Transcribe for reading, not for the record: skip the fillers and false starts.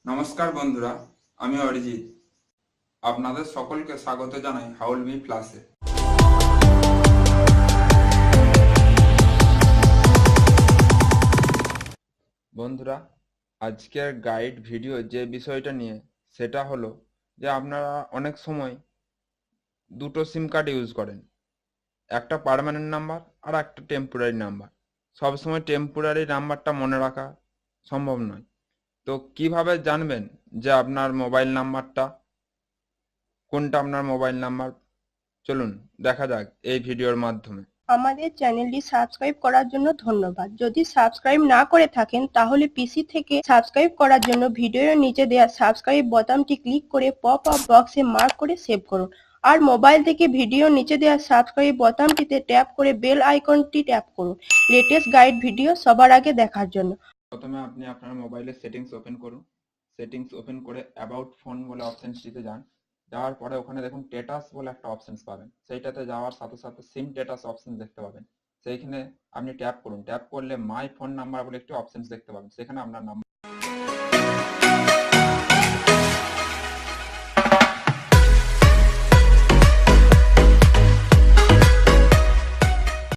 নমস্কার বন্ধুরা, আমি অরিজিৎ। আপনাদের সকলকে স্বাগত জানাই হাউল মি প্লাসে। বন্ধুরা, আজকের গাইড ভিডিও যে বিষয়টা নিয়ে সেটা হলো যে আপনারা অনেক সময় দুটো সিম কার্ড ইউজ করেন, একটা পার্মানেন্ট নাম্বার আর একটা টেম্পোরারি নাম্বার। সবসময় টেম্পোরারি নাম্বারটা মনে রাখা সম্ভব নয়। তো কিভাবে জানবেন যে আপনার মোবাইল নাম্বারটা কোনটা আপনার মোবাইল নাম্বার? চলুন দেখা যাক এই ভিডিওর মাধ্যমে। আমাদের চ্যানেলটি সাবস্ক্রাইব করার জন্য ধন্যবাদ। যদি সাবস্ক্রাইব না করে থাকেন তাহলে পিসি থেকে সাবস্ক্রাইব করার জন্য ভিডিওর নিচে দেওয়া সাবস্ক্রাইব বোতামটি ক্লিক করে পপ আপ বক্সে মার্ক করে সেভ করুন। আর মোবাইল থেকে ভিডিওর নিচে দেওয়া সাবস্ক্রাইব বোতামটিতে ট্যাপ করে বেল আইকনটি ট্যাপ করুন লেটেস্ট গাইড ভিডিও সবার আগে দেখার জন্য। প্রথমে আপনি আপনার মোবাইলের সেটিংস ওপেন করুন। সেটিংস ওপেন করে অ্যাবাউট ফোন বলে অপশনটিতে যান। যাওয়ার পরে ওখানে দেখুন স্ট্যাটাস বলে একটা অপশন পাবেন। সেইটাতে যাওয়ার সাথে সাথে সিম স্ট্যাটাস অপশন দেখতে পাবেন। সেইখানে আপনি ট্যাপ করুন। ট্যাপ করলে মাই ফোন নাম্বার বলে একটি অপশন দেখতে পাবেন। সেখানে আপনার নাম্বার